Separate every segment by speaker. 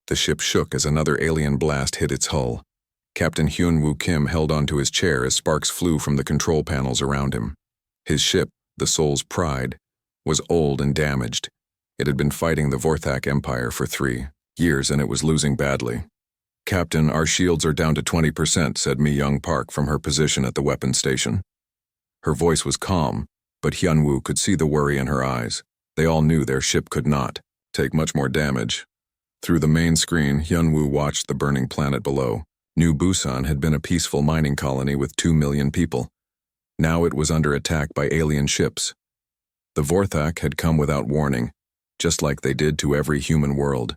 Speaker 1: The ship shook as another alien blast hit its hull. Captain Hyun-woo Kim held onto his chair as sparks flew from the control panels around him. His ship, the Soul's Pride, was old and damaged. It had been fighting the Vorthak Empire for 3 years and it was losing badly. "Captain, our shields are down to 20%, said Mi-young Park from her position at the weapons station. Her voice was calm, but Hyun-woo could see the worry in her eyes. They all knew their ship could not take much more damage. Through the main screen, Hyun-woo watched the burning planet below. New Busan had been a peaceful mining colony with 2 million people. Now it was under attack by alien ships. The Vorthak had come without warning, just like they did to every human world.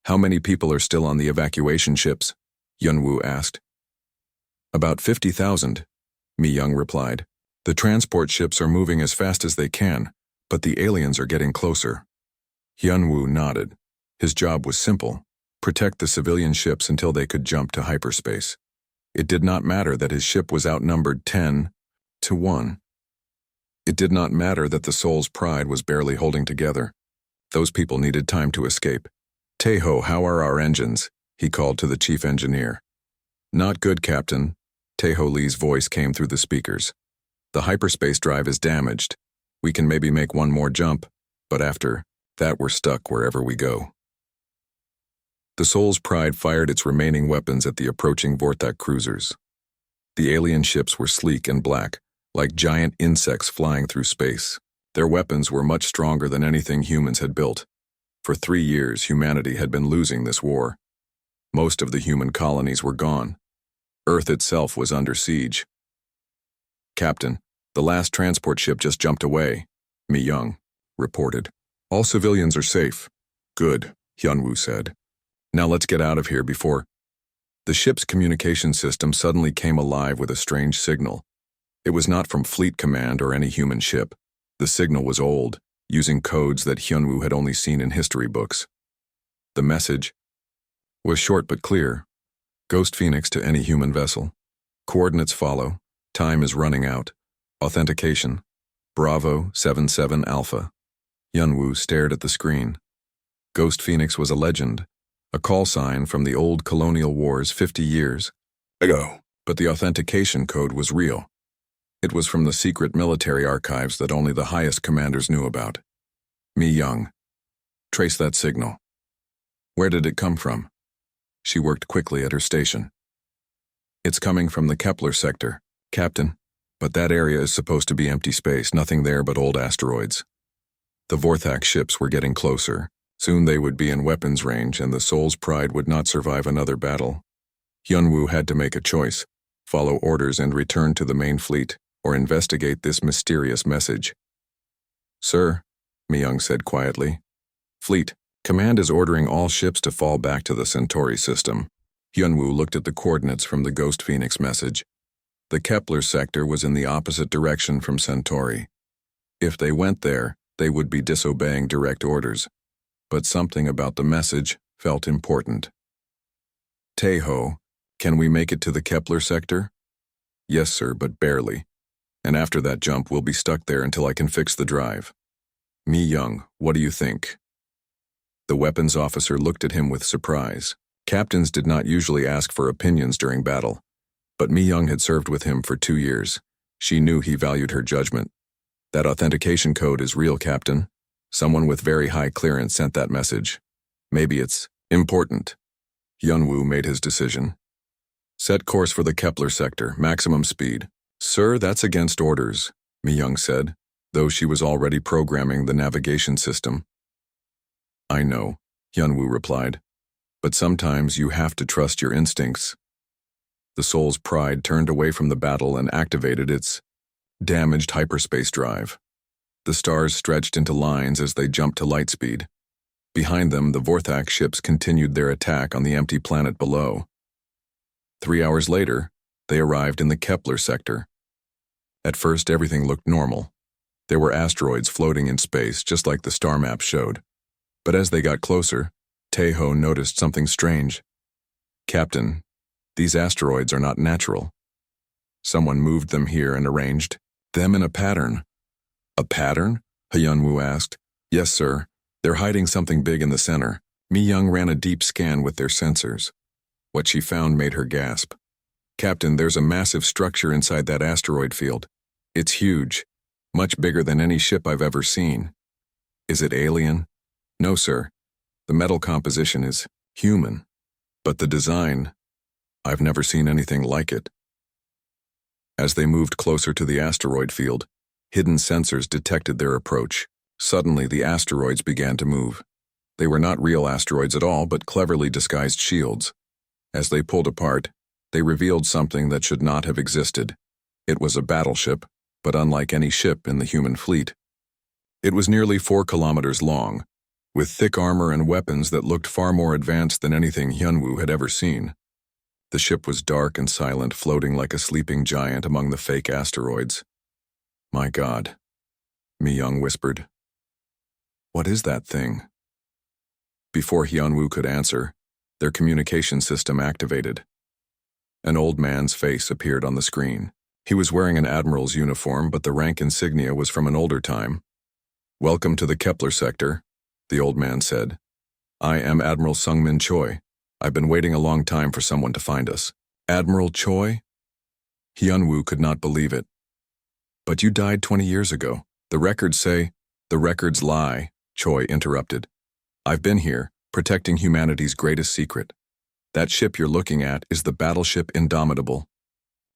Speaker 1: "How many people are still on the evacuation ships?" Hyun-woo asked. "About 50,000, Mi-young replied. "The transport ships are moving as fast as they can, but the aliens are getting closer." Hyun-woo nodded. His job was simple: protect the civilian ships until they could jump to hyperspace. It did not matter that his ship was outnumbered 10-1. It did not matter that the Soul's Pride was barely holding together. Those people needed time to escape. "Taeho, how are our engines?" he called to the chief engineer. "Not good, Captain." Taeho Lee's voice came through the speakers. "The hyperspace drive is damaged. We can maybe make one more jump, but after that we're stuck wherever we go." The Soul's Pride fired its remaining weapons at the approaching Vorthak cruisers. The alien ships were sleek and black, like giant insects flying through space. Their weapons were much stronger than anything humans had built. For 3 years, humanity had been losing this war. Most of the human colonies were gone. Earth itself was under siege. "Captain, the last transport ship just jumped away," Mi-young reported. "All civilians are safe." "Good," Hyun-woo said. "Now let's get out of here before—" The ship's communication system suddenly came alive with a strange signal. It was not from Fleet Command or any human ship. The signal was old, using codes that Hyun-woo had only seen in history books. The message was short but clear. "Ghost Phoenix to any human vessel. Coordinates follow. Time is running out. Authentication. Bravo 77 Alpha." Hyun-woo stared at the screen. Ghost Phoenix was a legend, a call sign from the old colonial wars 50 years ago, but the authentication code was real. It was from the secret military archives that only the highest commanders knew about. Mi-young, trace that signal. Where did it come from? She worked quickly at her station. It's coming from the Kepler sector, Captain, but that area is supposed to be empty space, nothing there but old asteroids. The Vorthak ships were getting closer. Soon they would be in weapons range and the Soul's Pride would not survive another battle. Hyun-woo had to make a choice: follow orders and return to the main fleet, or investigate this mysterious message. "Sir," Mi-young said quietly. "Fleet Command is ordering all ships to fall back to the Centauri system." Hyun-woo looked at the coordinates from the Ghost Phoenix message. The Kepler sector was in the opposite direction from Centauri. If they went there, they would be disobeying direct orders. But something about the message felt important. "Taeho, can we make it to the Kepler sector?" "Yes, sir, but barely. And after that jump, we'll be stuck there until I can fix the drive." "Mi-young, what do you think?" The weapons officer looked at him with surprise. Captains did not usually ask for opinions during battle, but Mi-young had served with him for 2 years. She knew he valued her judgment. "That authentication code is real, Captain. Someone with very high clearance sent that message. Maybe it's important." Hyun-woo made his decision. "Set course for the Kepler sector, maximum speed." "Sir, that's against orders," Mi-young said, though she was already programming the navigation system. "I know," Hyun-woo replied, "but sometimes you have to trust your instincts." The Soul's Pride turned away from the battle and activated its damaged hyperspace drive. The stars stretched into lines as they jumped to light speed. Behind them, the Vorthak ships continued their attack on the empty planet below. 3 hours later, they arrived in the Kepler sector. At first, everything looked normal. There were asteroids floating in space, just like the star map showed. But as they got closer, Taeho noticed something strange. "Captain, these asteroids are not natural. Someone moved them here and arranged them in a pattern." "A pattern?" Hyun-woo asked. "Yes, sir. They're hiding something big in the center," Mi-young ran a deep scan with their sensors. What she found made her gasp. "Captain, there's a massive structure inside that asteroid field. It's huge, much bigger than any ship I've ever seen. Is it alien?" "No, sir. The metal composition is human. But the design, I've never seen anything like it." As they moved closer to the asteroid field, hidden sensors detected their approach. Suddenly, the asteroids began to move. They were not real asteroids at all, but cleverly disguised shields. As they pulled apart, they revealed something that should not have existed. It was a battleship, but unlike any ship in the human fleet. It was nearly 4 kilometers long, with thick armor and weapons that looked far more advanced than anything Hyunwoo had ever seen. The ship was dark and silent, floating like a sleeping giant among the fake asteroids. "My God," Mi-young whispered. "What is that thing?" Before Hyunwoo could answer, their communication system activated. An old man's face appeared on the screen. He was wearing an admiral's uniform, but the rank insignia was from an older time. "Welcome to the Kepler sector," the old man said. "I am Admiral Sungmin Choi. I've been waiting a long time for someone to find us." "Admiral Choi?" Hyunwoo could not believe it. "But you died 20 years ago. The records say—" "The records lie," Choi interrupted. "I've been here, protecting humanity's greatest secret. That ship you're looking at is the Battleship Indomitable.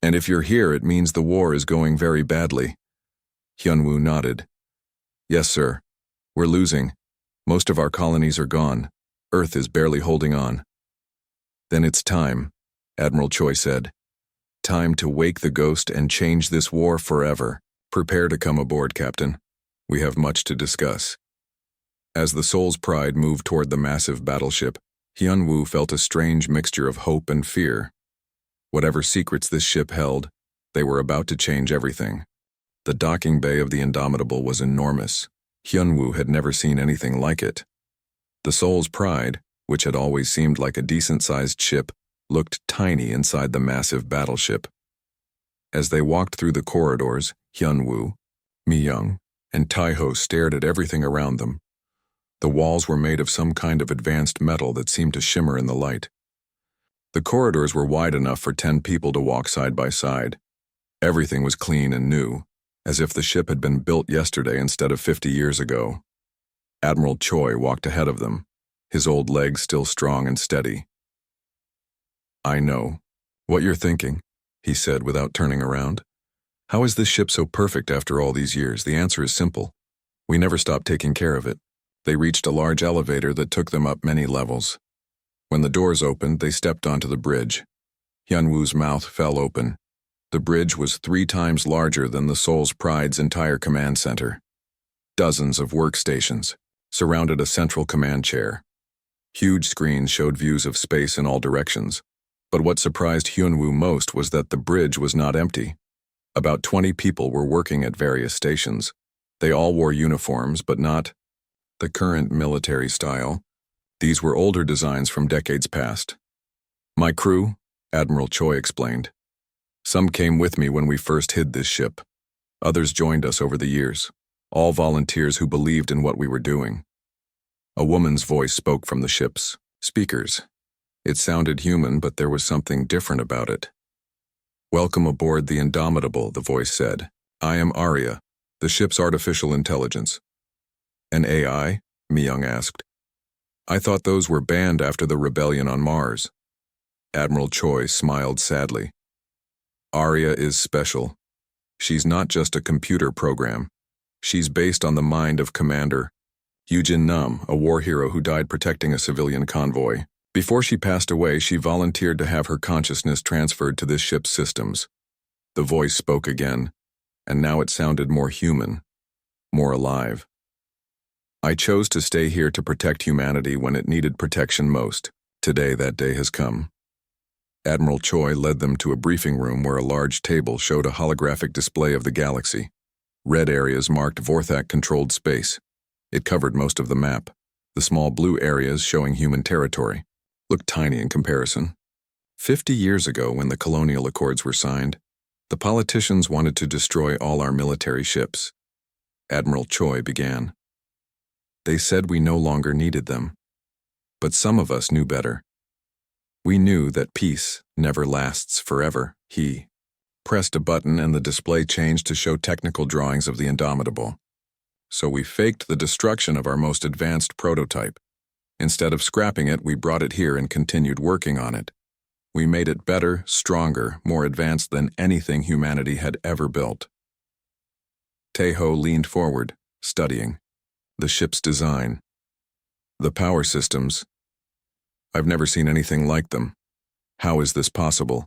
Speaker 1: And if you're here, it means the war is going very badly." Hyunwoo nodded. "Yes, sir. We're losing. Most of our colonies are gone. Earth is barely holding on." "Then it's time," Admiral Choi said. "Time to wake the ghost and change this war forever. Prepare to come aboard, Captain. We have much to discuss." As the Soul's Pride moved toward the massive battleship, Hyunwoo felt a strange mixture of hope and fear. Whatever secrets this ship held, they were about to change everything. The docking bay of the Indomitable was enormous. Hyunwoo had never seen anything like it. The Soul's Pride, which had always seemed like a decent-sized ship, looked tiny inside the massive battleship. As they walked through the corridors, Hyunwoo, Mi-young, and Taeho stared at everything around them. The walls were made of some kind of advanced metal that seemed to shimmer in the light. The corridors were wide enough for 10 people to walk side by side. Everything was clean and new, as if the ship had been built yesterday instead of 50 years ago. Admiral Choi walked ahead of them, his old legs still strong and steady. "I know what you're thinking," he said without turning around. "How is this ship so perfect after all these years? The answer is simple. We never stopped taking care of it." They reached a large elevator that took them up many levels. When the doors opened, they stepped onto the bridge. Hyunwoo's mouth fell open. The bridge was 3 times larger than the Soul's Pride's entire command center. Dozens of workstations surrounded a central command chair. Huge screens showed views of space in all directions. But what surprised Hyunwoo most was that the bridge was not empty. About 20 people were working at various stations. They all wore uniforms, but not the current military style. These were older designs from decades past. "My crew," Admiral Choi explained. "Some came with me when we first hid this ship. Others joined us over the years, all volunteers who believed in what we were doing." A woman's voice spoke from the ship's speakers. It sounded human, but there was something different about it. "Welcome aboard the Indomitable," the voice said. "I am Arya, the ship's artificial intelligence." "An AI?" Mi-young asked. "I thought those were banned after the rebellion on Mars." Admiral Choi smiled sadly. "Arya is special. She's not just a computer program. She's based on the mind of Commander Yujin Nam, a war hero who died protecting a civilian convoy. Before she passed away, she volunteered to have her consciousness transferred to this ship's systems." The voice spoke again, and now it sounded more human, more alive. "I chose to stay here to protect humanity when it needed protection most. Today that day has come." Admiral Choi led them to a briefing room where a large table showed a holographic display of the galaxy. Red areas marked Vorthak-controlled space. It covered most of the map. The small blue areas, showing human territory, looked tiny in comparison. 50 years ago, when the colonial accords were signed, the politicians wanted to destroy all our military ships. Admiral Choi began. "They said we no longer needed them. But some of us knew better. We knew that peace never lasts forever. He pressed a button and the display changed to show technical drawings of the Indomitable. So we faked the destruction of our most advanced prototype. Instead of scrapping it, we brought it here and continued working on it. We made it better, stronger, more advanced than anything humanity had ever built. Tejo leaned forward, studying the ship's design. The power systems. I've never seen anything like them. How is this possible?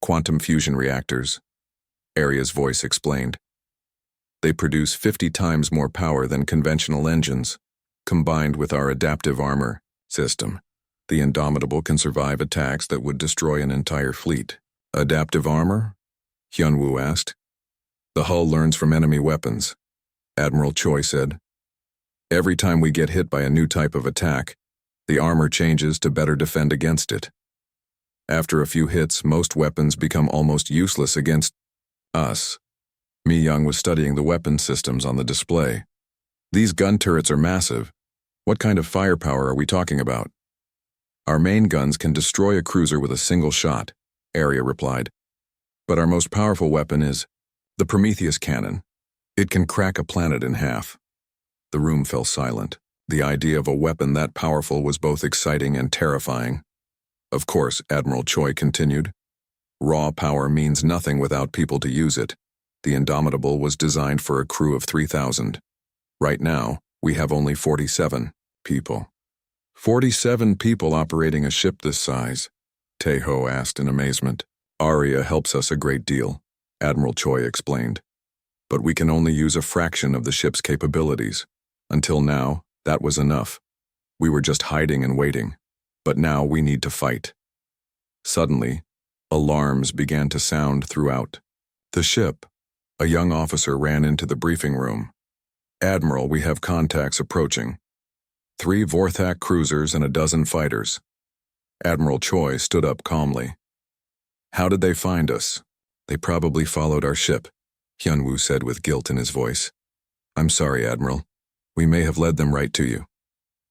Speaker 1: Quantum fusion reactors. Aria's voice explained. They produce 50 times more power than conventional engines. Combined with our adaptive armor system, the Indomitable can survive attacks that would destroy an entire fleet. Adaptive armor? Hyunwoo asked. The hull learns from enemy weapons, Admiral Choi said. Every time we get hit by a new type of attack, the armor changes to better defend against it. After a few hits, most weapons become almost useless against us. Mi Young was studying the weapon systems on the display. These gun turrets are massive. What kind of firepower are we talking about? Our main guns can destroy a cruiser with a single shot, Aria replied. But our most powerful weapon is the Prometheus cannon. It can crack a planet in half. The room fell silent. The idea of a weapon that powerful was both exciting and terrifying. Of course, Admiral Choi continued. Raw power means nothing without people to use it. The Indomitable was designed for a crew of 3,000. Right now, we have only 47 people. 47 people operating a ship this size? Tejo asked in amazement. Aria helps us a great deal, Admiral Choi explained. But we can only use a fraction of the ship's capabilities. Until now, that was enough. We were just hiding and waiting. But now we need to fight. Suddenly, alarms began to sound throughout the ship. A young officer ran into the briefing room. Admiral, we have contacts approaching. 3 Vorthak cruisers and a dozen fighters. Admiral Choi stood up calmly. How did they find us? They probably followed our ship, Hyunwoo said with guilt in his voice. I'm sorry, Admiral. We may have led them right to you.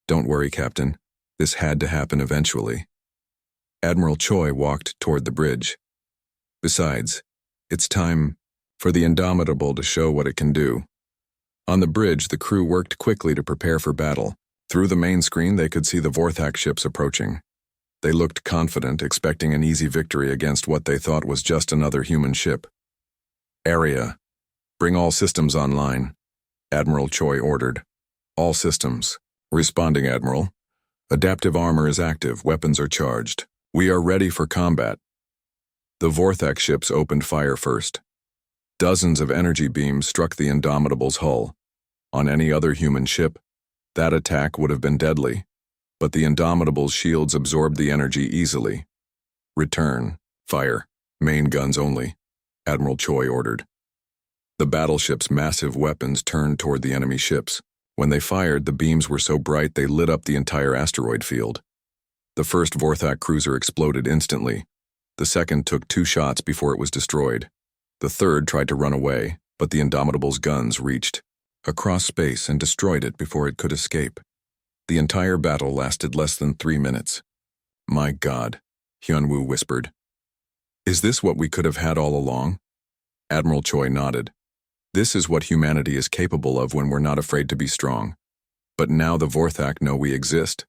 Speaker 1: Don't worry, Captain. This had to happen eventually. Admiral Choi walked toward the bridge. Besides, it's time for the Indomitable to show what it can do. On the bridge, the crew worked quickly to prepare for battle. Through the main screen, they could see the Vorthak ships approaching. They looked confident, expecting an easy victory against what they thought was just another human ship. Aria, bring all systems online, Admiral Choi ordered. All systems. Responding, Admiral. Adaptive armor is active, weapons are charged. We are ready for combat. The Vorthak ships opened fire first. Dozens of energy beams struck the Indomitable's hull. On any other human ship, that attack would have been deadly, but the Indomitable's shields absorbed the energy easily. Return, fire, main guns only, Admiral Choi ordered. The battleship's massive weapons turned toward the enemy ships. When they fired, the beams were so bright they lit up the entire asteroid field. The first Vorthak cruiser exploded instantly. The second took 2 shots before it was destroyed. The third tried to run away, but the Indomitable's guns reached across space and destroyed it before it could escape. The entire battle lasted less than 3 minutes. My God, Hyunwoo whispered. Is this what we could have had all along? Admiral Choi nodded. This is what humanity is capable of when we're not afraid to be strong. But now the Vorthak know we exist.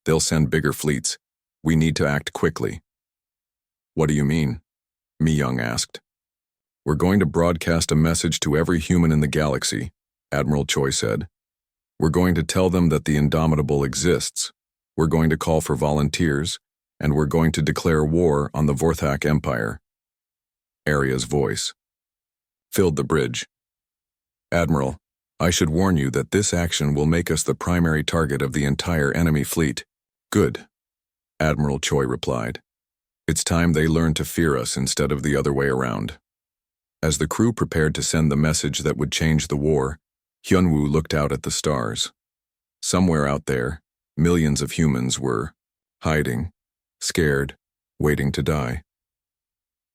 Speaker 1: They'll send bigger fleets. We need to act quickly. What do you mean? Mi Young asked. We're going to broadcast a message to every human in the galaxy, Admiral Choi said. We're going to tell them that the Indomitable exists. We're going to call for volunteers, and we're going to declare war on the Vorthak Empire. Aria's voice filled the bridge. Admiral, I should warn you that this action will make us the primary target of the entire enemy fleet. Good, Admiral Choi replied. It's time they learn to fear us instead of the other way around. As the crew prepared to send the message that would change the war, Hyunwoo looked out at the stars. Somewhere out there, millions of humans were hiding, scared, waiting to die.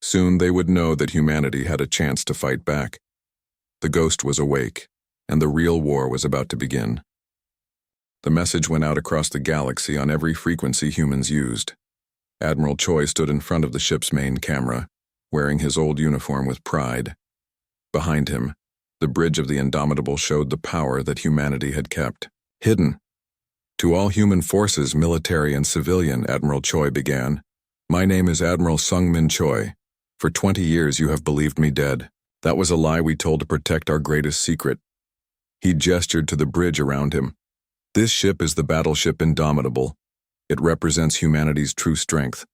Speaker 1: Soon they would know that humanity had a chance to fight back. The ghost was awake, and the real war was about to begin. The message went out across the galaxy on every frequency humans used. Admiral Choi stood in front of the ship's main camera, wearing his old uniform with pride. Behind him, the bridge of the Indomitable showed the power that humanity had kept hidden. To all human forces, military and civilian, Admiral Choi began. My name is Admiral Sung-Min Choi. For 20 years you have believed me dead. That was a lie we told to protect our greatest secret. He gestured to the bridge around him. This ship is the Battleship Indomitable. It represents humanity's true strength.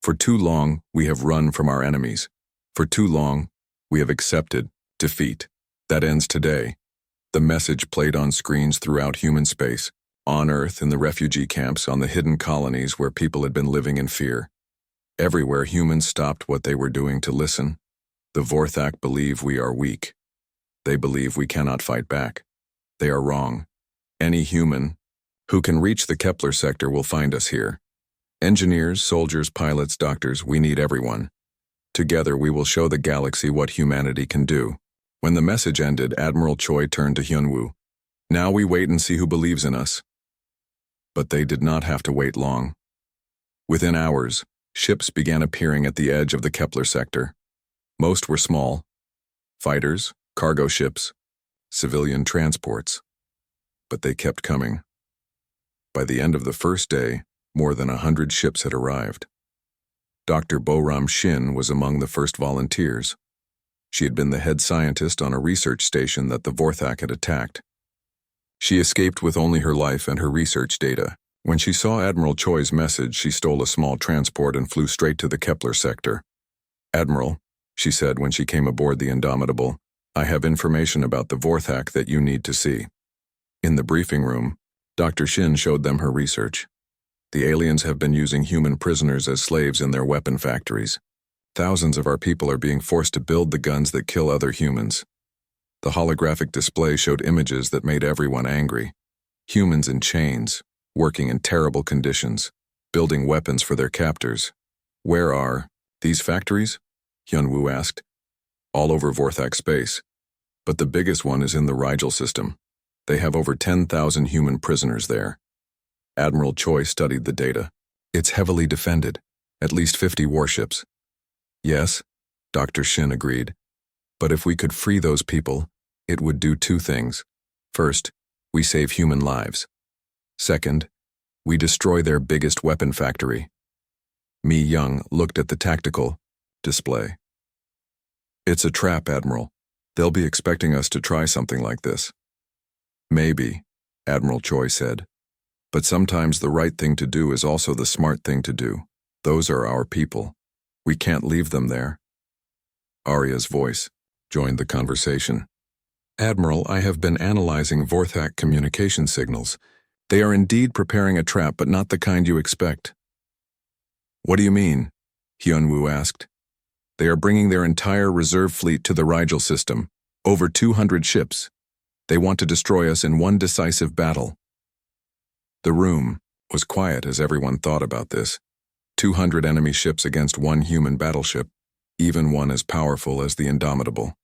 Speaker 1: For too long, we have run from our enemies. For too long, we have accepted defeat. That ends today. The message played on screens throughout human space, on Earth, in the refugee camps, on the hidden colonies where people had been living in fear. Everywhere humans stopped what they were doing to listen. The Vorthak believe we are weak. They believe we cannot fight back. They are wrong. Any human who can reach the Kepler sector will find us here. Engineers, soldiers, pilots, doctors, we need everyone. Together we will show the galaxy what humanity can do. When the message ended, Admiral Choi turned to Hyunwoo. Now we wait and see who believes in us. But they did not have to wait long. Within hours, ships began appearing at the edge of the Kepler sector. Most were small. Fighters, cargo ships, civilian transports. But they kept coming. By the end of the first day, more than 100 ships had arrived. Dr. Boram Shin was among the first volunteers. She had been the head scientist on a research station that the Vorthak had attacked. She escaped with only her life and her research data. When she saw Admiral Choi's message, she stole a small transport and flew straight to the Kepler sector. Admiral, she said when she came aboard the Indomitable, I have information about the Vorthak that you need to see. In the briefing room, Dr. Shin showed them her research. The aliens have been using human prisoners as slaves in their weapon factories. Thousands of our people are being forced to build the guns that kill other humans. The holographic display showed images that made everyone angry. Humans in chains, working in terrible conditions, building weapons for their captors. Where are these factories? Hyunwoo asked. All over Vorthak space. But the biggest one is in the Rigel system. They have over 10,000 human prisoners there. Admiral Choi studied the data. It's heavily defended, at least 50 warships. Yes, Dr. Shin agreed. But if we could free those people, it would do two things. First, we save human lives. Second, we destroy their biggest weapon factory. Mi Young looked at the tactical display. It's a trap, Admiral. They'll be expecting us to try something like this. Maybe, Admiral Choi said. But sometimes the right thing to do is also the smart thing to do. Those are our people. We can't leave them there. Arya's voice joined the conversation. Admiral, I have been analyzing Vorthak communication signals. They are indeed preparing a trap, but not the kind you expect. What do you mean? Hyunwoo asked. They are bringing their entire reserve fleet to the Rigel system, over 200 ships. They want to destroy us in one decisive battle. The room was quiet as everyone thought about this. 200 enemy ships against one human battleship, even one as powerful as the Indomitable.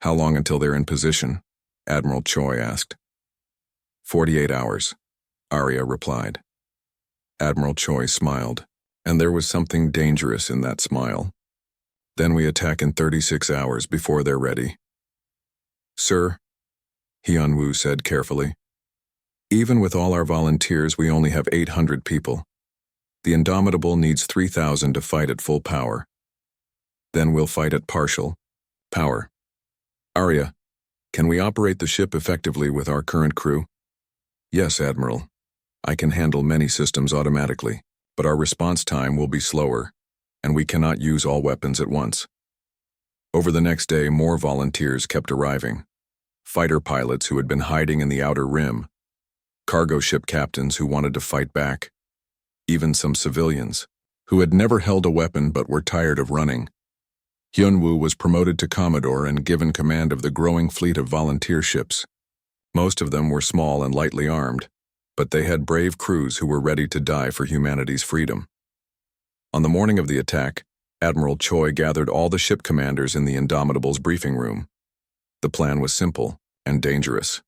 Speaker 1: How long until they're in position? Admiral Choi asked. 48 hours, Arya replied. Admiral Choi smiled, and there was something dangerous in that smile. Then we attack in 36 hours before they're ready. Sir, Hyunwoo said carefully, even with all our volunteers, we only have 800 people. The Indomitable needs 3,000 to fight at full power. Then we'll fight at partial power. Arya, can we operate the ship effectively with our current crew? Yes, Admiral. I can handle many systems automatically, but our response time will be slower, and we cannot use all weapons at once. Over the next day, more volunteers kept arriving. Fighter pilots who had been hiding in the outer rim, cargo ship captains who wanted to fight back, even some civilians who had never held a weapon but were tired of running. Hyunwoo was promoted to Commodore and given command of the growing fleet of volunteer ships. Most of them were small and lightly armed, but they had brave crews who were ready to die for humanity's freedom. On the morning of the attack, Admiral Choi gathered all the ship commanders in the Indomitable's briefing room. The plan was simple and dangerous.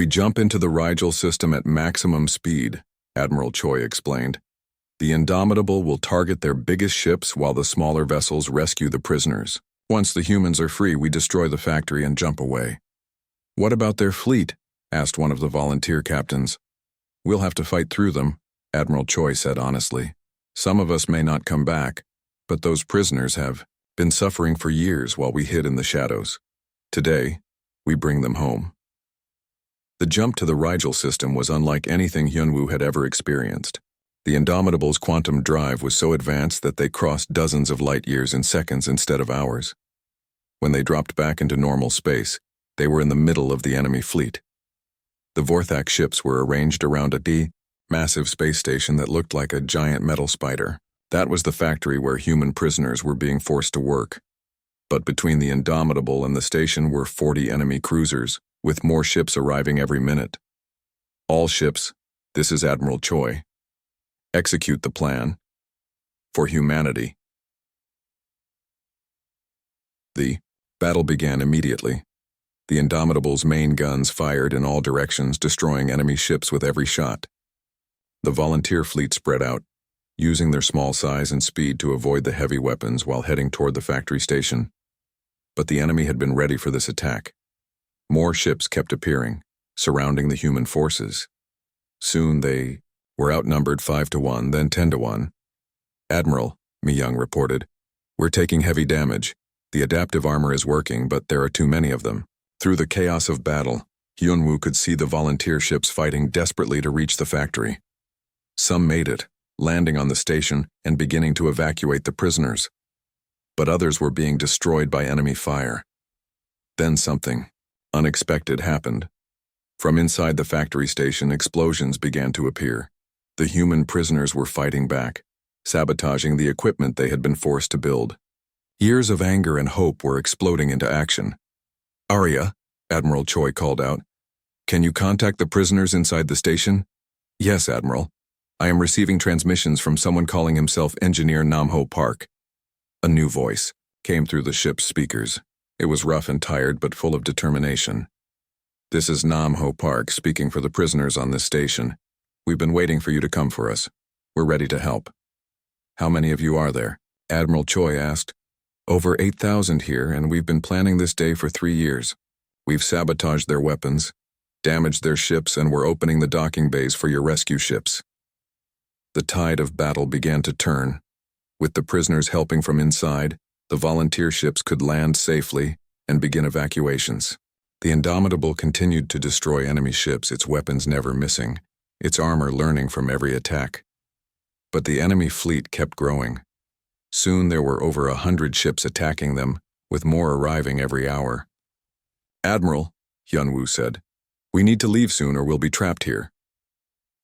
Speaker 1: We jump into the Rigel system at maximum speed, Admiral Choi explained. The Indomitable will target their biggest ships while the smaller vessels rescue the prisoners. Once the humans are free, we destroy the factory and jump away. What about their fleet? Asked one of the volunteer captains. We'll have to fight through them, Admiral Choi said honestly. Some of us may not come back, but those prisoners have been suffering for years while we hid in the shadows. Today, we bring them home. The jump to the Rigel system was unlike anything Hyunwoo had ever experienced. The Indomitable's quantum drive was so advanced that they crossed dozens of light years in seconds instead of hours. When they dropped back into normal space, they were in the middle of the enemy fleet. The Vorthak ships were arranged around a massive space station that looked like a giant metal spider. That was the factory where human prisoners were being forced to work. But between the Indomitable and the station were 40 enemy cruisers, with more ships arriving every minute. All ships, this is Admiral Choi. Execute the plan. For humanity. The battle began immediately. The Indomitable's main guns fired in all directions, destroying enemy ships with every shot. The volunteer fleet spread out, using their small size and speed to avoid the heavy weapons while heading toward the factory station. But the enemy had been ready for this attack. More ships kept appearing, surrounding the human forces. Soon they were outnumbered 5-1, then 10-1. Admiral, Mi-young reported, we're taking heavy damage. The adaptive armor is working, but there are too many of them. Through the chaos of battle, Hyunwoo could see the volunteer ships fighting desperately to reach the factory. Some made it, landing on the station and beginning to evacuate the prisoners. But others were being destroyed by enemy fire. Then something unexpected happened. From inside the factory station, explosions began to appear. The human prisoners were fighting back, sabotaging the equipment they had been forced to build. Years of anger and hope were exploding into action. Arya, Admiral Choi called out, can you contact the prisoners inside the station? Yes, Admiral. I am receiving transmissions from someone calling himself Engineer Namho Park. A new voice came through the ship's speakers. It was rough and tired, but full of determination. This is Namho Park speaking for the prisoners on this station. We've been waiting for you to come for us. We're ready to help. How many of you are there? Admiral Choi asked. Over 8,000 here, and we've been planning this day for 3 years. We've sabotaged their weapons, damaged their ships, and we're opening the docking bays for your rescue ships. The tide of battle began to turn. With the prisoners helping from inside, the volunteer ships could land safely and begin evacuations. The Indomitable continued to destroy enemy ships, its weapons never missing, its armor learning from every attack. But the enemy fleet kept growing. Soon there were over 100 ships attacking them, with more arriving every hour. Admiral, Hyunwoo said, we need to leave soon or we'll be trapped here.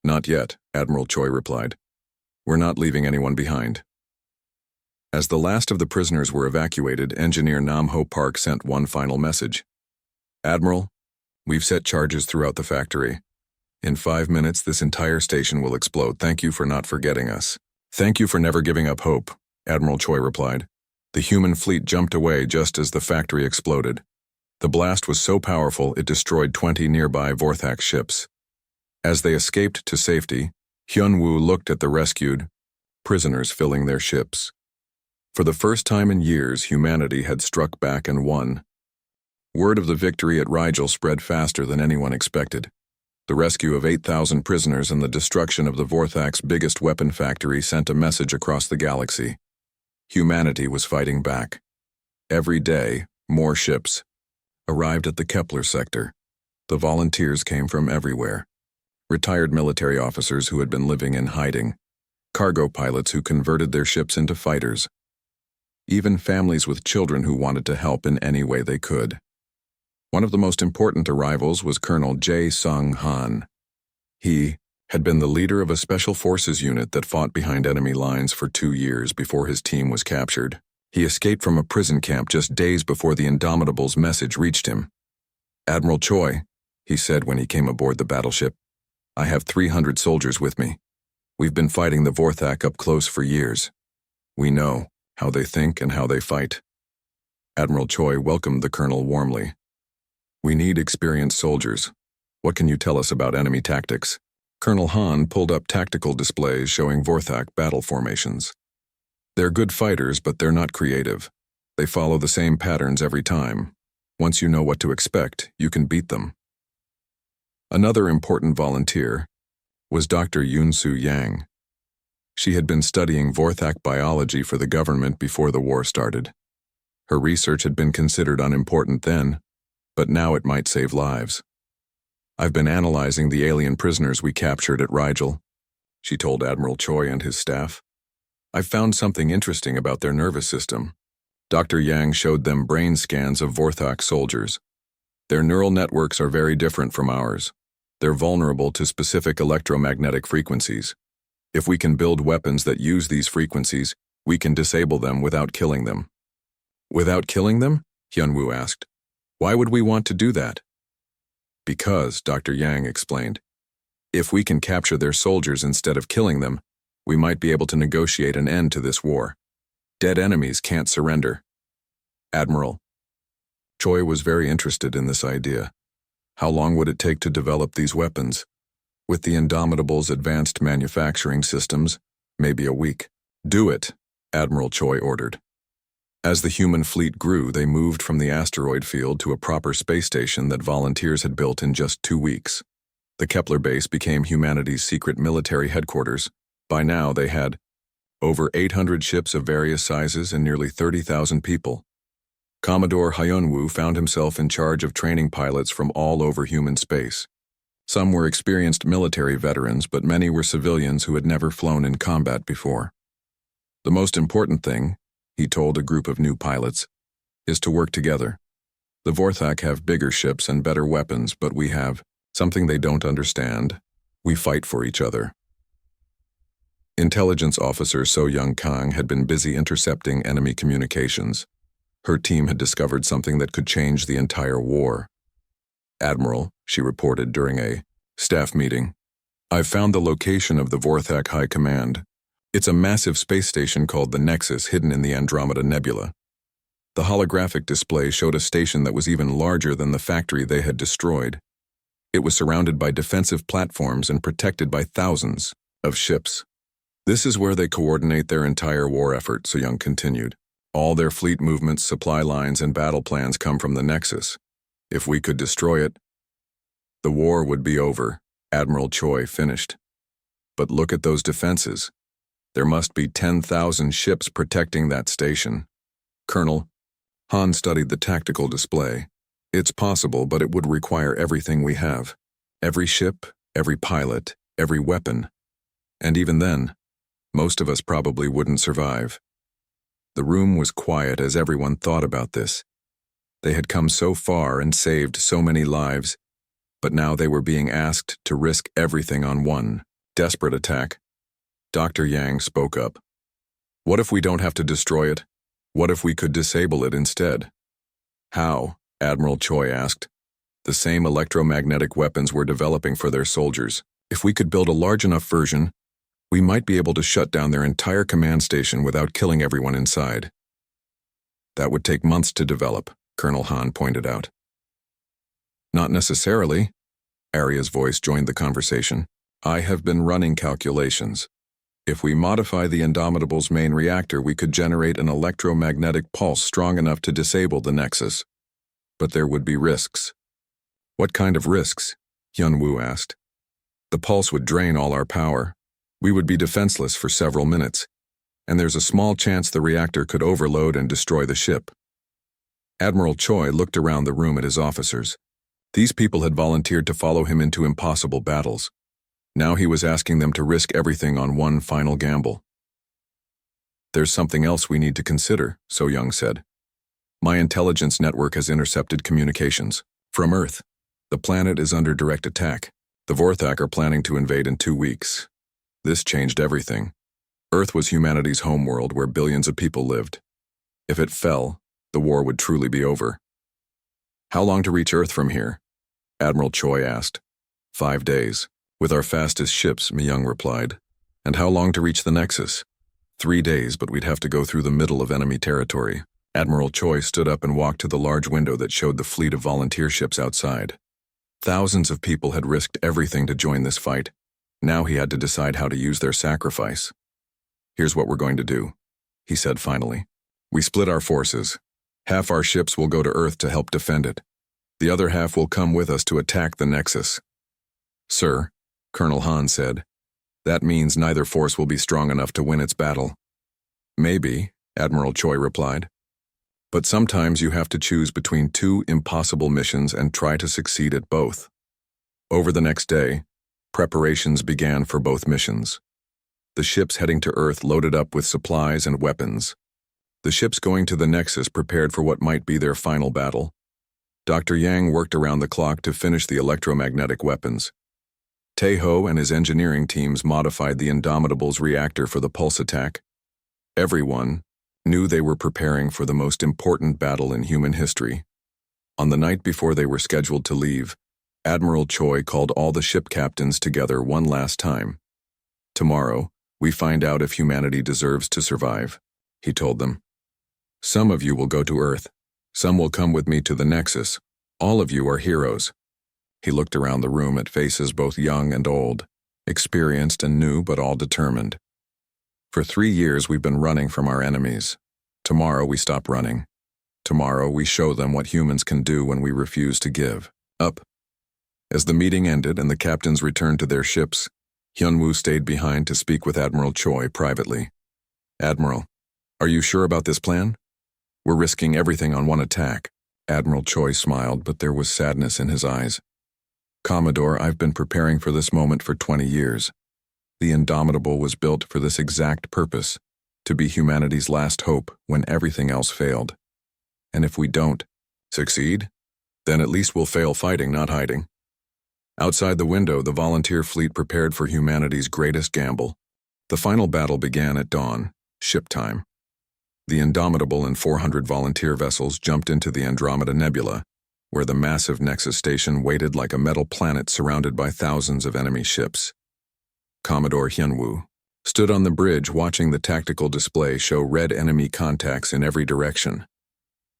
Speaker 1: Not yet, Admiral Choi replied. We're not leaving anyone behind. As the last of the prisoners were evacuated, Engineer Namho Park sent one final message. Admiral, we've set charges throughout the factory. In 5 minutes, this entire station will explode. Thank you for not forgetting us. Thank you for never giving up hope, Admiral Choi replied. The human fleet jumped away just as the factory exploded. The blast was so powerful it destroyed 20 nearby Vorthak ships. As they escaped to safety, Hyunwoo looked at the rescued prisoners filling their ships. For the first time in years, humanity had struck back and won. Word of the victory at Rigel spread faster than anyone expected. The rescue of 8,000 prisoners and the destruction of the Vorthak's biggest weapon factory sent a message across the galaxy. Humanity was fighting back. Every day, more ships arrived at the Kepler sector. The volunteers came from everywhere. Retired military officers who had been living in hiding, cargo pilots who converted their ships into fighters, even families with children who wanted to help in any way they could. One of the most important arrivals was Colonel Jae Sung-han. He had been the leader of a special forces unit that fought behind enemy lines for 2 years before his team was captured. He escaped from a prison camp just days before the Indomitable's message reached him. Admiral Choi, he said when he came aboard the battleship, I have 300 soldiers with me. We've been fighting the Vorthak up close for years. We know how they think and how they fight. Admiral Choi welcomed the colonel warmly. We need experienced soldiers. What can you tell us about enemy tactics? Colonel Han pulled up tactical displays showing Vorthak battle formations. They're good fighters, but they're not creative. They follow the same patterns every time. Once you know what to expect, you can beat them. Another important volunteer was Dr. Yunsu Yang. She had been studying Vorthak biology for the government before the war started. Her research had been considered unimportant then, but now it might save lives. I've been analyzing the alien prisoners we captured at Rigel, she told Admiral Choi and his staff. I've found something interesting about their nervous system. Dr. Yang showed them brain scans of Vorthak soldiers. Their neural networks are very different from ours. They're vulnerable to specific electromagnetic frequencies. If we can build weapons that use these frequencies, we can disable them without killing them. Without killing them? Hyunwoo asked. Why would we want to do that? Because, Dr. Yang explained, if we can capture their soldiers instead of killing them, we might be able to negotiate an end to this war. Dead enemies can't surrender. Admiral. Choi was very interested in this idea. How long would it take to develop these weapons? With the Indomitable's advanced manufacturing systems, maybe a week. Do it, Admiral Choi ordered. As the human fleet grew, they moved from the asteroid field to a proper space station that volunteers had built in just 2 weeks. The Kepler base became humanity's secret military headquarters. By now, they had over 800 ships of various sizes and nearly 30,000 people. Commodore Hyunwoo found himself in charge of training pilots from all over human space. Some were experienced military veterans, but many were civilians who had never flown in combat before. The most important thing, he told a group of new pilots, is to work together. The Vorthak have bigger ships and better weapons, but we have something they don't understand. We fight for each other. Intelligence officer So Young Kang had been busy intercepting enemy communications. Her team had discovered something that could change the entire war. Admiral, she reported during a staff meeting, I've found the location of the Vorthak High Command. It's a massive space station called the Nexus hidden in the Andromeda Nebula. The holographic display showed a station that was even larger than the factory they had destroyed. It was surrounded by defensive platforms and protected by thousands of ships. This is where they coordinate their entire war effort, So Young continued. All their fleet movements, supply lines, and battle plans come from the Nexus. If we could destroy it, the war would be over, Admiral Choi finished. But look at those defenses. There must be 10,000 ships protecting that station. Colonel, Han studied the tactical display. It's possible, but it would require everything we have. Every ship, every pilot, every weapon. And even then, most of us probably wouldn't survive. The room was quiet as everyone thought about this. They had come so far and saved so many lives, but now they were being asked to risk everything on one desperate attack. Dr. Yang spoke up. What if we don't have to destroy it? What if we could disable it instead? How? Admiral Choi asked. The same electromagnetic weapons we're developing for their soldiers. If we could build a large enough version, we might be able to shut down their entire command station without killing everyone inside. That would take months to develop, Colonel Han pointed out. Not necessarily. Arya's voice joined the conversation. I have been running calculations. If we modify the Indomitable's main reactor, we could generate an electromagnetic pulse strong enough to disable the Nexus. But there would be risks. What kind of risks? Hyunwoo asked. The pulse would drain all our power. We would be defenseless for several minutes, and there's a small chance the reactor could overload and destroy the ship. Admiral Choi looked around the room at his officers. These people had volunteered to follow him into impossible battles. Now he was asking them to risk everything on one final gamble. There's something else we need to consider, So Young said. My intelligence network has intercepted communications. From Earth. The planet is under direct attack. The Vorthak are planning to invade in 2 weeks. This changed everything. Earth was humanity's homeworld where billions of people lived. If it fell, the war would truly be over. How long to reach Earth from here? Admiral Choi asked. 5 days. With our fastest ships, Myung replied. And how long to reach the Nexus? 3 days, but we'd have to go through the middle of enemy territory. Admiral Choi stood up and walked to the large window that showed the fleet of volunteer ships outside. Thousands of people had risked everything to join this fight. Now he had to decide how to use their sacrifice. "Here's what we're going to do," he said finally. "We split our forces. Half our ships will go to Earth to help defend it. The other half will come with us to attack the Nexus." "Sir," Colonel Han said, "that means neither force will be strong enough to win its battle." "Maybe," Admiral Choi replied. "But sometimes you have to choose between two impossible missions and try to succeed at both." Over the next day, preparations began for both missions. The ships heading to Earth loaded up with supplies and weapons. The ships going to the Nexus prepared for what might be their final battle. Dr. Yang worked around the clock to finish the electromagnetic weapons. Tae-ho and his engineering teams modified the Indomitable's reactor for the pulse attack. Everyone knew they were preparing for the most important battle in human history. On the night before they were scheduled to leave, Admiral Choi called all the ship captains together one last time. "Tomorrow, we find out if humanity deserves to survive," he told them. "Some of you will go to Earth. Some will come with me to the Nexus. All of you are heroes." He looked around the room at faces both young and old, experienced and new, but all determined. "For 3 years we've been running from our enemies. Tomorrow we stop running. Tomorrow we show them what humans can do when we refuse to give up." As the meeting ended and the captains returned to their ships, Hyunwoo stayed behind to speak with Admiral Choi privately. "Admiral, are you sure about this plan? We're risking everything on one attack." Admiral Choi smiled, but there was sadness in his eyes. "Commodore, I've been preparing for this moment for 20 years. The Indomitable was built for this exact purpose, to be humanity's last hope when everything else failed. And if we don't succeed, then at least we'll fail fighting, not hiding." Outside the window, the volunteer fleet prepared for humanity's greatest gamble. The final battle began at dawn, ship time. The Indomitable and 400 volunteer vessels jumped into the Andromeda Nebula, where the massive Nexus station waited like a metal planet surrounded by thousands of enemy ships. Commodore Hyunwoo stood on the bridge watching the tactical display show red enemy contacts in every direction.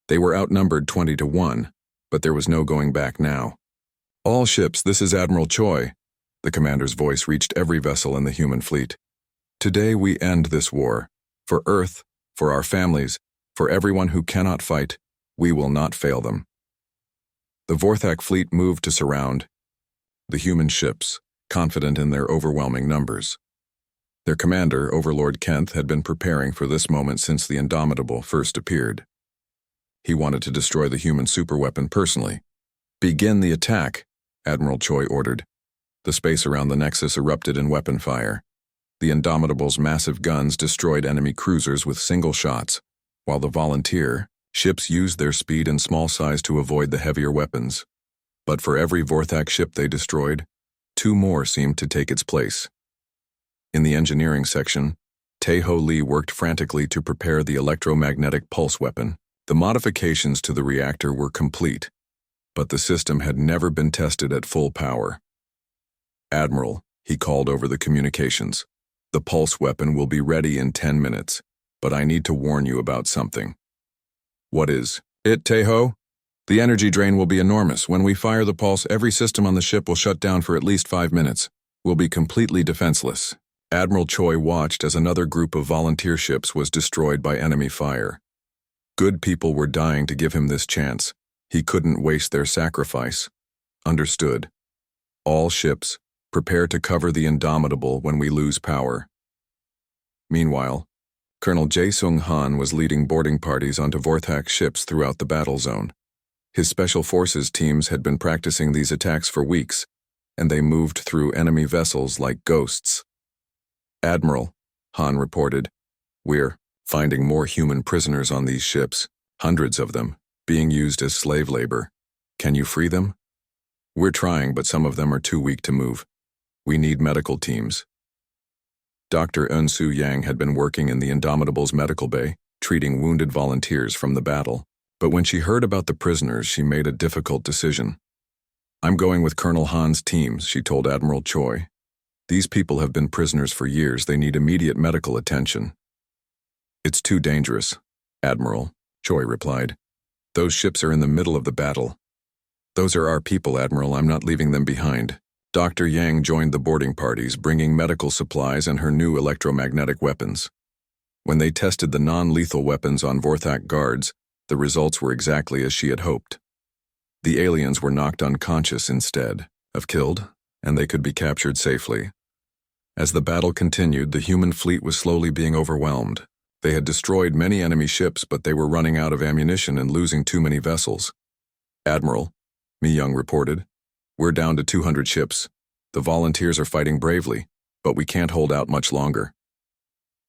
Speaker 1: They were outnumbered 20-1, but there was no going back now. "All ships, this is Admiral Choi." The commander's voice reached every vessel in the human fleet. "Today we end this war. For Earth, for our families, for everyone who cannot fight, we will not fail them." The Vorthak fleet moved to surround the human ships, confident in their overwhelming numbers. Their commander, Overlord Kent, had been preparing for this moment since the Indomitable first appeared. He wanted to destroy the human superweapon personally. "Begin the attack," Admiral Choi ordered. The space around the Nexus erupted in weapon fire. The Indomitable's massive guns destroyed enemy cruisers with single shots, while the volunteer ships used their speed and small size to avoid the heavier weapons. But for every Vorthak ship they destroyed, 2 more seemed to take its place. In the engineering section, Tae-ho Lee worked frantically to prepare the electromagnetic pulse weapon. The modifications to the reactor were complete, but the system had never been tested at full power. "Admiral," he called over the communications, "the pulse weapon will be ready in 10 minutes, but I need to warn you about something." "What is it, Tae-ho?" "The energy drain will be enormous. When we fire the pulse, every system on the ship will shut down for at least 5 minutes. We'll be completely defenseless." Admiral Choi watched as another group of volunteer ships was destroyed by enemy fire. Good people were dying to give him this chance. He couldn't waste their sacrifice. "Understood. All ships, prepare to cover the Indomitable when we lose power." Meanwhile, Colonel Jae-sung Han was leading boarding parties onto Vorthak ships throughout the battle zone. His special forces teams had been practicing these attacks for weeks, and they moved through enemy vessels like ghosts. "Admiral," Han reported, "we're finding more human prisoners on these ships, hundreds of them, being used as slave labor. Can you free them?" "We're trying, but some of them are too weak to move. We need medical teams." Dr. Eun-soo Yang had been working in the Indomitable's medical bay, treating wounded volunteers from the battle. But when she heard about the prisoners, she made a difficult decision. "I'm going with Colonel Han's teams," she told Admiral Choi. "These people have been prisoners for years. They need immediate medical attention." "It's too dangerous, Admiral," Choi replied. "Those ships are in the middle of the battle. Those are our people, Admiral. I'm not leaving them behind. Dr. Yang joined the boarding parties, bringing medical supplies and her new electromagnetic weapons. When they tested the non-lethal weapons on Vorthak guards, the results were exactly as she had hoped. The aliens were knocked unconscious instead of killed, and they could be captured safely. As the battle continued, the human fleet was slowly being overwhelmed. They had destroyed many enemy ships, but they were running out of ammunition and losing too many vessels. Admiral, Mi Young reported, we're down to 200 ships. The volunteers are fighting bravely, but we can't hold out much longer.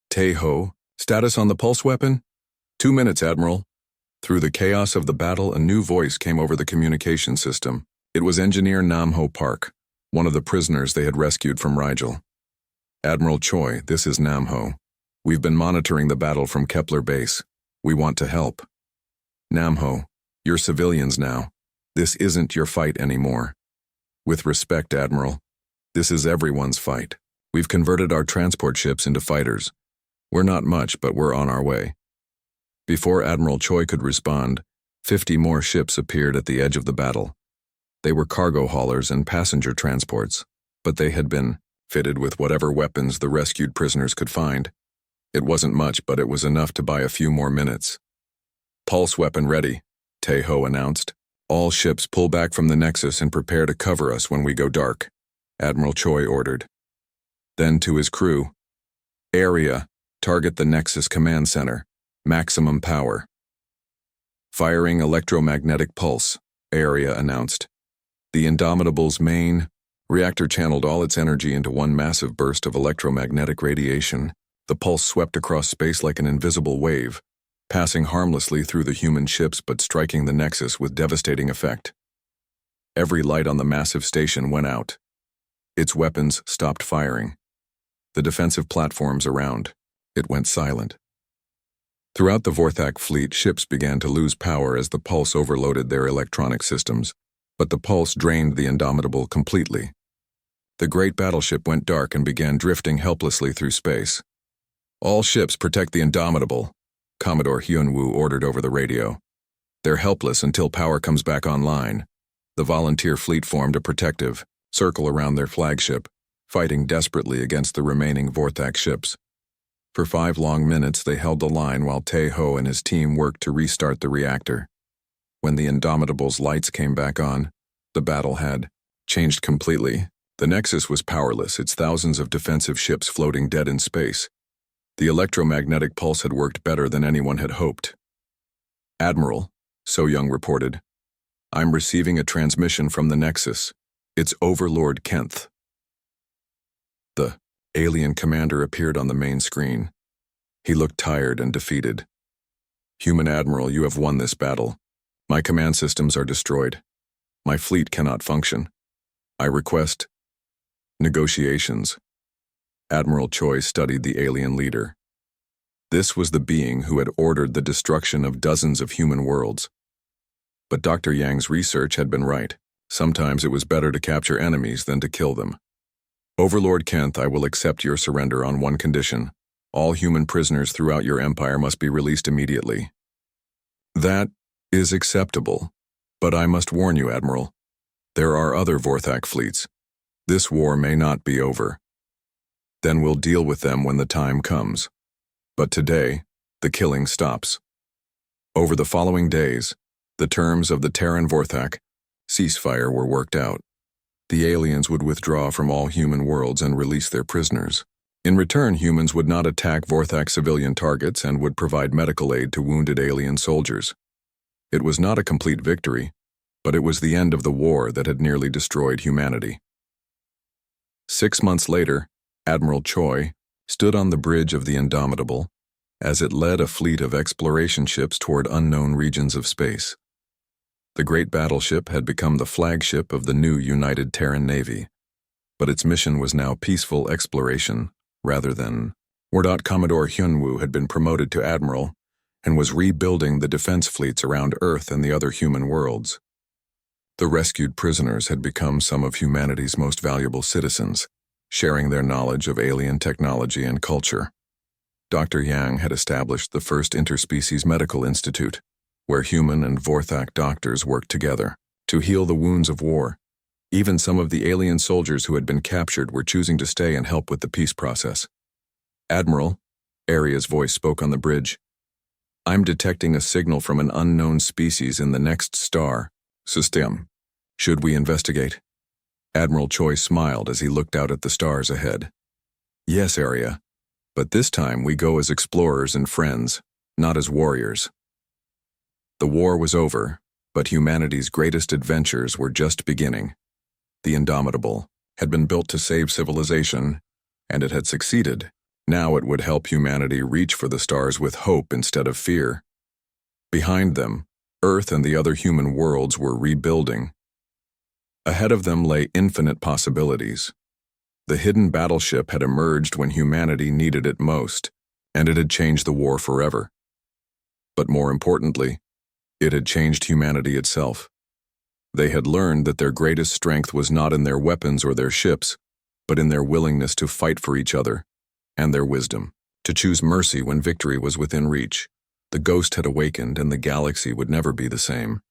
Speaker 1: Tae-ho, status on the pulse weapon? 2 minutes, Admiral. Through the chaos of the battle, a new voice came over the communication system. It was Engineer Nam-ho Park, one of the prisoners they had rescued from Rigel. Admiral Choi, this is Nam-ho. We've been monitoring the battle from Kepler Base. We want to help. Nam-ho, you're civilians now. This isn't your fight anymore. With respect, Admiral, this is everyone's fight. We've converted our transport ships into fighters. We're not much, but we're on our way. Before Admiral Choi could respond, 50 more ships appeared at the edge of the battle. They were cargo haulers and passenger transports, but they had been fitted with whatever weapons the rescued prisoners could find. It wasn't much, but it was enough to buy a few more minutes. Pulse weapon ready, Tae-ho announced. All ships pull back from the Nexus and prepare to cover us when we go dark, Admiral Choi ordered. Then to his crew, area, target the Nexus command center, maximum power. Firing electromagnetic pulse, area announced. The Indomitable's main reactor channeled all its energy into one massive burst of electromagnetic radiation. The pulse swept across space like an invisible wave, passing harmlessly through the human ships but striking the Nexus with devastating effect. Every light on the massive station went out. Its weapons stopped firing. The defensive platforms around it went silent. Throughout the Vorthak fleet, ships began to lose power as the pulse overloaded their electronic systems, but the pulse drained the Indomitable completely. The great battleship went dark and began drifting helplessly through space. All ships protect the Indomitable, Commodore Hyun-woo ordered over the radio. They're helpless until power comes back online. The volunteer fleet formed a protective circle around their flagship, fighting desperately against the remaining Vorthak ships. For 5 long minutes they held the line while Tae-ho and his team worked to restart the reactor. When the Indomitable's lights came back on, the battle had changed completely. The Nexus was powerless, its thousands of defensive ships floating dead in space. The electromagnetic pulse had worked better than anyone had hoped. Admiral, So-young reported, I'm receiving a transmission from the Nexus. It's Overlord Kenth. The alien commander appeared on the main screen. He looked tired and defeated. Human Admiral, you have won this battle. My command systems are destroyed. My fleet cannot function. I request negotiations. Admiral Choi studied the alien leader. This was the being who had ordered the destruction of dozens of human worlds. But Dr. Yang's research had been right. Sometimes it was better to capture enemies than to kill them. Overlord Kenth, I will accept your surrender on one condition. All human prisoners throughout your empire must be released immediately. That is acceptable, but I must warn you, Admiral. There are other Vorthak fleets. This war may not be over. Then we'll deal with them when the time comes. But today, the killing stops. Over the following days, the terms of the Terran Vorthak ceasefire were worked out. The aliens would withdraw from all human worlds and release their prisoners. In return, humans would not attack Vorthak civilian targets and would provide medical aid to wounded alien soldiers. It was not a complete victory, but it was the end of the war that had nearly destroyed humanity. 6 months later, Admiral Choi stood on the bridge of the Indomitable as it led a fleet of exploration ships toward unknown regions of space. The great battleship had become the flagship of the new United Terran Navy, but its mission was now peaceful exploration rather than war. Commodore Hyun-woo had been promoted to admiral and was rebuilding the defense fleets around Earth and the other human worlds. The rescued prisoners had become some of humanity's most valuable citizens, sharing their knowledge of alien technology and culture. Dr. Yang had established the first interspecies medical institute, where human and Vorthak doctors worked together. to heal the wounds of war. Even some of the alien soldiers who had been captured were choosing to stay and help with the peace process. "Admiral," Aria's voice spoke on the bridge, "I'm detecting a signal from an unknown species in the next star system. Should we investigate?" Admiral Choi smiled as he looked out at the stars ahead. "Yes, Aria, but this time we go as explorers and friends, not as warriors." The war was over, but humanity's greatest adventures were just beginning. The Indomitable had been built to save civilization, and it had succeeded. Now it would help humanity reach for the stars with hope instead of fear. Behind them, Earth and the other human worlds were rebuilding. Ahead of them lay infinite possibilities. The hidden battleship had emerged when humanity needed it most, and it had changed the war forever. But more importantly, it had changed humanity itself. They had learned that their greatest strength was not in their weapons or their ships, but in their willingness to fight for each other, and their wisdom to choose mercy when victory was within reach. The ghost had awakened, and the galaxy would never be the same.